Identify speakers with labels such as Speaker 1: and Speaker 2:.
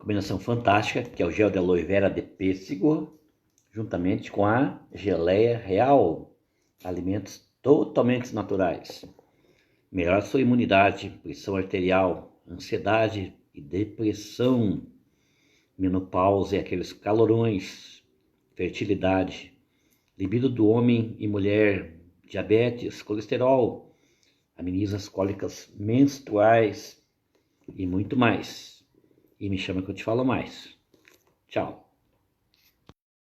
Speaker 1: Combinação fantástica, que é o gel de aloe vera de pêssego, juntamente com a geleia real. Alimentos totalmente naturais. Melhora sua imunidade, pressão arterial, ansiedade e depressão. Menopausa e aqueles calorões, fertilidade, libido do homem e mulher, diabetes, colesterol, ameniza as cólicas menstruais e muito mais. E me chama que eu te falo mais. Tchau.